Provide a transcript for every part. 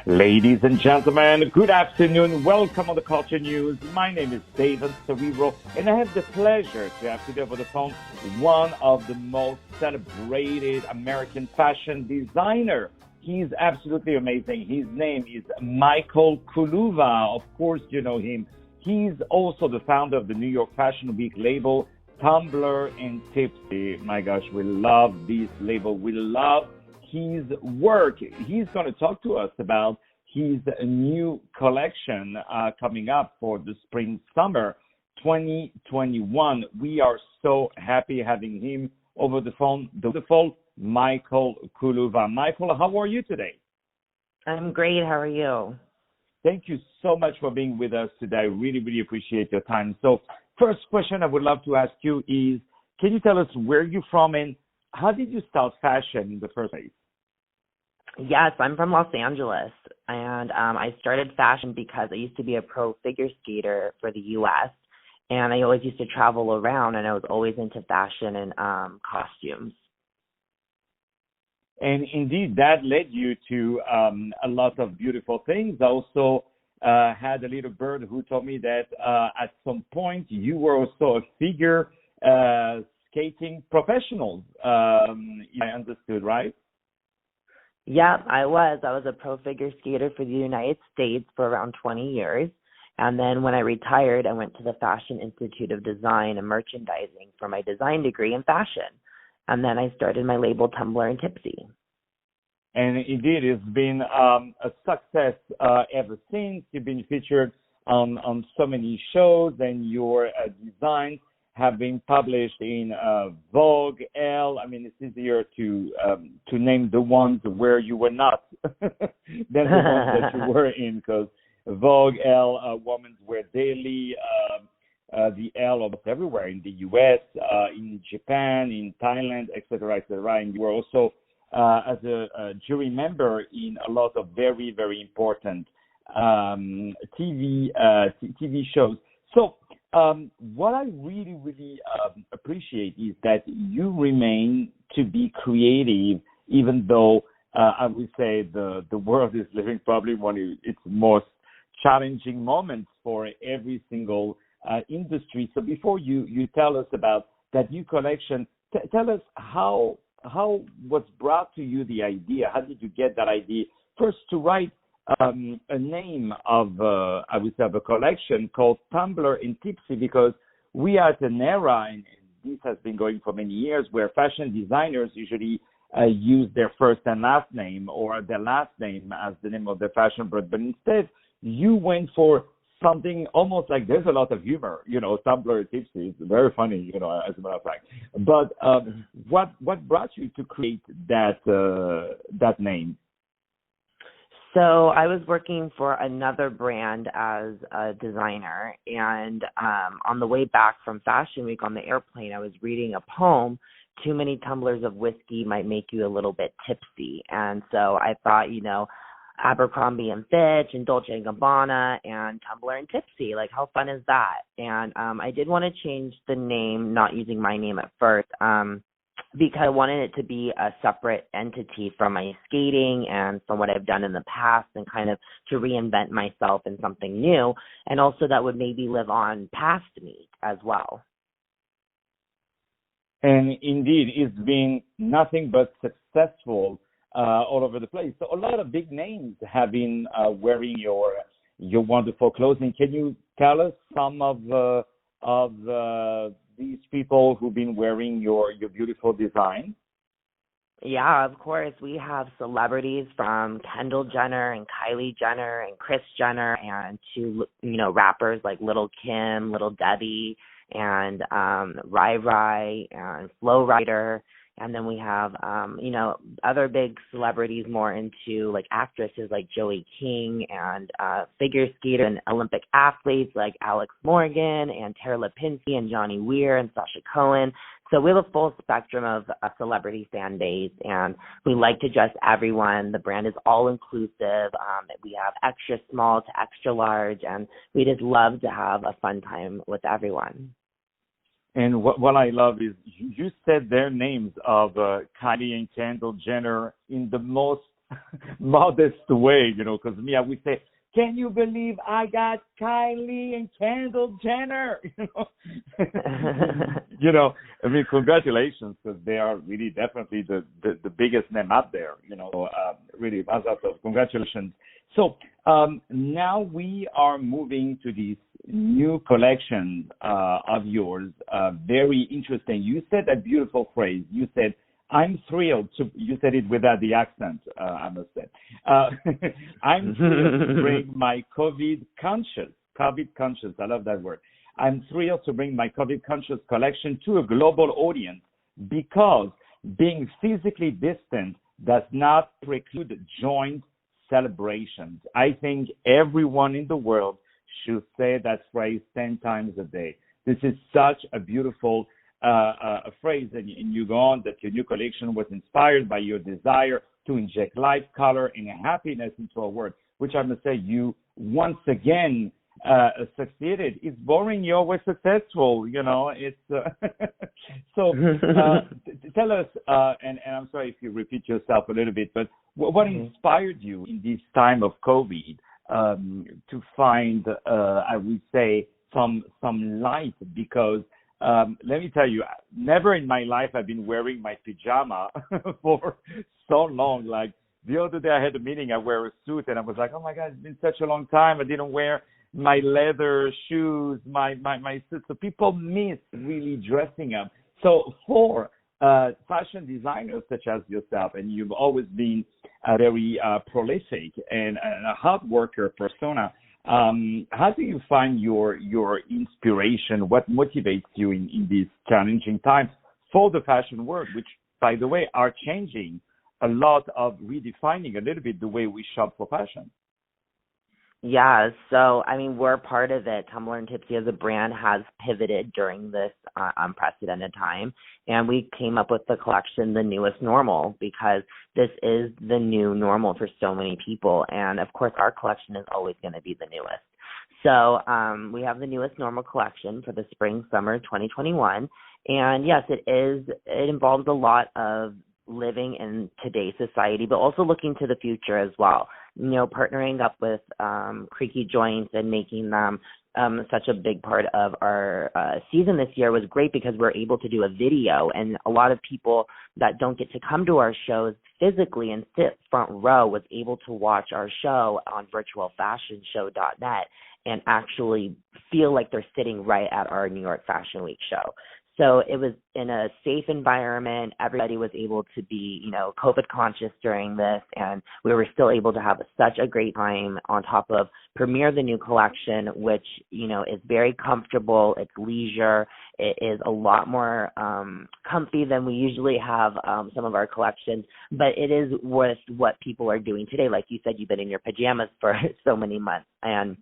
Ladies and gentlemen, good afternoon. Welcome on the Culture News. My name is David Serero, and I have the pleasure to have today over the phone one of the most celebrated American fashion designer. He's absolutely amazing. His name is Michael Kuluva. Of course, you know him. He's also the founder of the New York Fashion Week label, Tumbler Tipsy. My gosh, we love this label. We love his work. He's going to talk to us about his new collection coming up for the spring-summer 2021. We are so happy having him over the phone. The wonderful Michael Kuluva. Michael, how are you today? I'm great. How are you? Thank you so much for being with us today. I really, really appreciate your time. So first question I would love to ask you is, can you tell us where you're from and how did you start fashion in the first place? Yes, I'm from Los Angeles, and I started fashion because I used to be a pro figure skater for the U.S., and I always used to travel around, and I was always into fashion and costumes. And indeed, that led you to a lot of beautiful things. I also had a little bird who told me that at some point you were also a figure skating professional. I understood, right? Yeah, I was. I was a pro figure skater for the United States for around 20 years. And then when I retired, I went to the Fashion Institute of Design and Merchandising for my design degree in fashion. And then I started my label, Tumbler Tipsy. And indeed, it's been a success ever since. You've been featured on so many shows, and your designs have been published in Vogue, Elle. I mean, it's easier to name the ones where you were not than the ones that you were in, because Vogue, Elle, Women's Wear Daily, the Elle almost everywhere in the U.S., in Japan, in Thailand, etc., etc. And you were also as a jury member in a lot of very, very important TV shows. So what I really, really appreciate is that you remain to be creative, even though I would say the world is living probably one of its most challenging moments for every single industry. So before you tell us about that new collection, tell us how was brought to you the idea. How did you get that idea? First, to write a name of, I would say, of a collection called Tumbler Tipsy, because we are at an era, and this has been going for many years, where fashion designers usually use their first and last name or their last name as the name of their fashion brand. But instead, you went for something almost like, there's a lot of humor, Tumbler Tipsy is very funny, as a matter of fact. But what brought you to create that name? So I was working for another brand as a designer, and on the way back from Fashion Week on the airplane, I was reading a poem, "Too many tumblers of whiskey might make you a little bit tipsy." And so I thought, Abercrombie and Fitch and Dolce & Gabbana and Tumbler Tipsy, like, how fun is that? And I did want to change the name, not using my name at first, because I wanted it to be a separate entity from my skating and from what I've done in the past, and kind of to reinvent myself in something new, and also that would maybe live on past me as well. And indeed, it's been nothing but successful all over the place. So a lot of big names have been wearing your wonderful clothing. Can you tell us some of these people who've been wearing your beautiful design? Yeah, of course. We have celebrities from Kendall Jenner and Kylie Jenner and Kris Jenner, and to rappers like Lil' Kim, Lil Debbie, and Rai Rai and Flo Rida. And then we have, other big celebrities more into like actresses like Joey King, and figure skater and Olympic athletes like Alex Morgan and Tara Lipinski and Johnny Weir and Sasha Cohen. So we have a full spectrum of a celebrity fan base, and we like to dress everyone. The brand is all inclusive. We have extra small to extra large, and we just love to have a fun time with everyone. And what I love is you said their names of Kylie and Kendall Jenner in the most modest way, because me, I would say, can you believe I got Kylie and Kendall Jenner? I mean, congratulations, because they are really definitely the biggest name out there, really, congratulations. So now we are moving to this new collection of yours, very interesting. You said a beautiful phrase. You said, I'm thrilled to, you said it without the accent, I must say. I'm thrilled to bring my COVID conscious, I love that word. I'm thrilled to bring my COVID conscious collection to a global audience because being physically distant does not preclude joint celebrations. I think everyone in the world should say that phrase 10 times a day. This is such a beautiful a phrase, and you go on that your new collection was inspired by your desire to inject life, color, and happiness into our world, which I must say you once again succeeded. It's boring, you're always successful, it's so tell us, and I'm sorry if you repeat yourself a little bit, but what inspired you in this time of COVID to find, I would say, some light, because let me tell you, never in my life I've been wearing my pajama for so long. Like the other day I had a meeting, I wear a suit, and I was like, oh my God, it's been such a long time. I didn't wear my leather shoes, my suit. So people miss really dressing up. So for fashion designers such as yourself, and you've always been a very prolific and a hard worker persona, how do you find your inspiration? What motivates you in these challenging times for the fashion world, which, by the way, are changing a lot of redefining a little bit the way we shop for fashion? Yeah, so I mean, we're part of it. Tumbler and Tipsy as a brand has pivoted during this unprecedented time, and we came up with the collection, The Newest Normal, because this is the new normal for so many people, and of course, our collection is always going to be the newest. So we have the Newest Normal collection for the spring/summer 2021, and yes, it involves a lot of living in today's society, but also looking to the future as well. Partnering up with Creaky Joints and making them such a big part of our season this year was great because we're able to do a video, and a lot of people that don't get to come to our shows physically and sit front row was able to watch our show on virtualfashionshow.net and actually feel like they're sitting right at our New York Fashion Week show. So it was in a safe environment. Everybody was able to be, COVID conscious during this, and we were still able to have such a great time on top of premiere the new collection, which, is very comfortable. It's leisure. It is a lot more comfy than we usually have some of our collections, but it is with what people are doing today. Like you said, you've been in your pajamas for so many months, and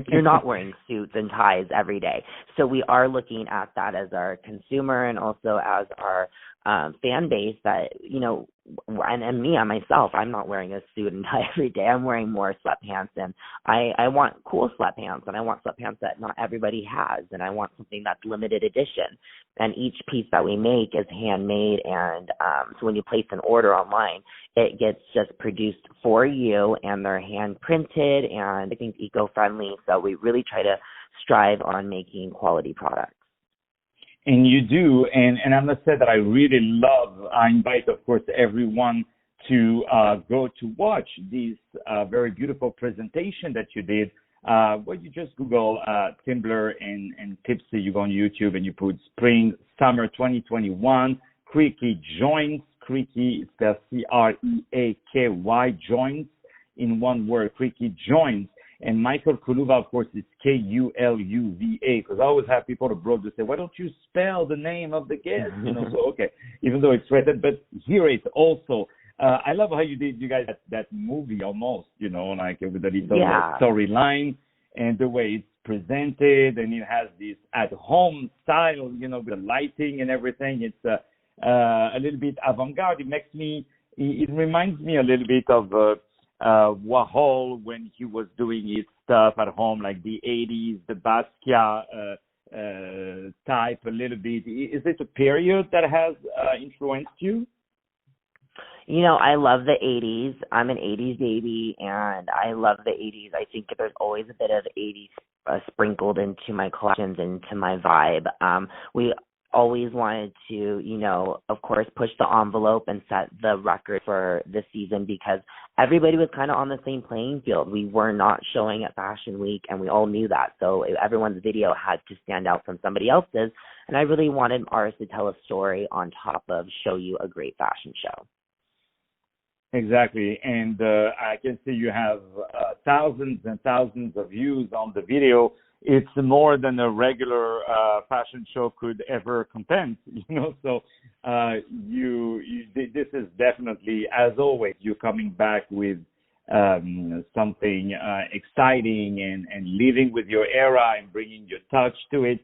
you're not wearing suits and ties every day. So we are looking at that as our consumer and also as our fan base that, and me, myself, I'm not wearing a suit and tie every day. I'm wearing more sweatpants, and I want cool sweatpants, and I want sweatpants that not everybody has, and I want something that's limited edition. And each piece that we make is handmade, and so when you place an order online, it gets just produced for you, and they're hand printed, and I think eco-friendly. So we really try to strive on making quality products. And you do, and I must say that I really love, I invite, of course, everyone to go to watch this very beautiful presentation that you did. Well, you just Google Tumbler and Tipsy, you go on YouTube and you put Spring, Summer 2021, Creaky Joints, Creaky, it's spelled C-R-E-A-K-Y, Joints, in one word, Creaky Joints. And Michael Kuluva, of course, is K-U-L-U-V-A, because I always have people abroad to say, why don't you spell the name of the guest? So, okay, even though it's written, but here it's also, I love how you guys, that movie almost, like with the little storyline and the way it's presented, and it has this at-home style, with the lighting and everything. It's a little bit avant-garde. It reminds me a little bit of Warhol when he was doing his stuff at home, like the 80s, the Basquiat type a little bit. Is it a period that has influenced you? I love the 80s. I'm an 80s baby, and I love the 80s. I think there's always a bit of 80s sprinkled into my collections, into my vibe. We always wanted to, of course, push the envelope and set the record for this season because everybody was kind of on the same playing field. We were not showing at Fashion Week, and we all knew that. So everyone's video had to stand out from somebody else's, and I really wanted ours to tell a story on top of show you a great fashion show. Exactly. And I can see you have thousands and thousands of views on the video. It's more than a regular fashion show could ever content, So this is definitely, as always, you coming back with something exciting and living with your era and bringing your touch to it.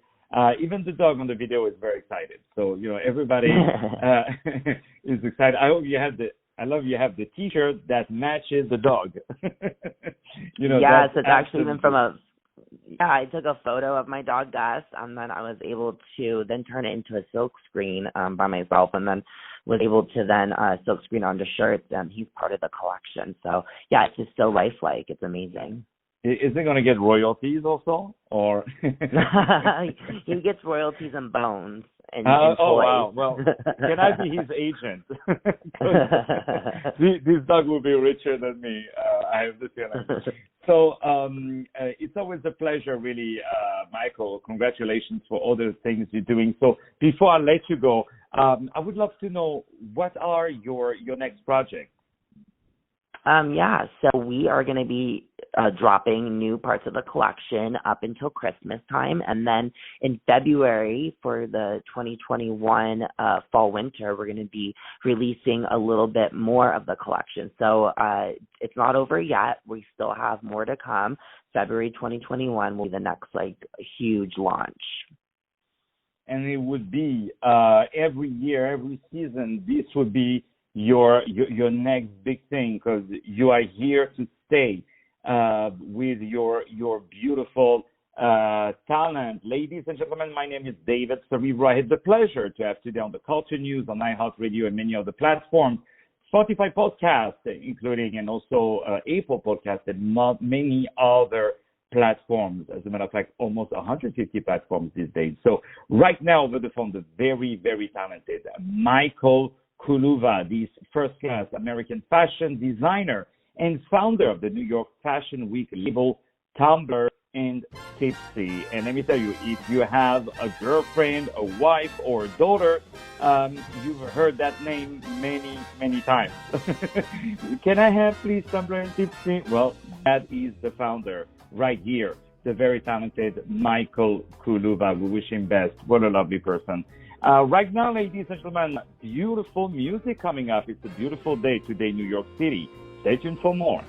Even the dog on the video is very excited. So, everybody is excited. I love you have the T-shirt that matches the dog. Yes, it's actually even I took a photo of my dog Gus, and then I was able to then turn it into a silk screen by myself, and then was able to then silk screen onto shirts, and he's part of the collection. So, yeah, it's just so lifelike. It's amazing. Is it going to get royalties also, or? He gets royalties and bones. And oh, wow. Well, can I be his agent? This dog will be richer than me. I have this feeling. So it's always a pleasure, really, Michael. Congratulations for all the things you're doing. So before I let you go, I would love to know, what are your next projects? So we are going to be dropping new parts of the collection up until Christmas time. And then in February for the 2021 fall-winter, we're going to be releasing a little bit more of the collection. So it's not over yet. We still have more to come. February 2021 will be the next, huge launch. And it would be every year, every season, this would be your next big thing, because you are here to stay with your beautiful talent. Ladies and gentlemen, my name is David Serero. I had the pleasure to have today on the Culture News on iHeartRadio and many other platforms, Spotify podcast, including, and also Apple podcast, and many other platforms. As a matter of fact, almost 150 platforms these days. So right now over the phone, the very, very talented Michael Kuluva, the first-class American fashion designer and founder of the New York Fashion Week label, Tumbler Tipsy. And let me tell you, if you have a girlfriend, a wife, or a daughter, you've heard that name many, many times. Can I have, please, Tumbler Tipsy? Well, that is the founder right here, the very talented Michael Kuluva. We wish him best. What a lovely person. Right now, ladies and gentlemen, beautiful music coming up. It's a beautiful day today in New York City. Stay tuned for more.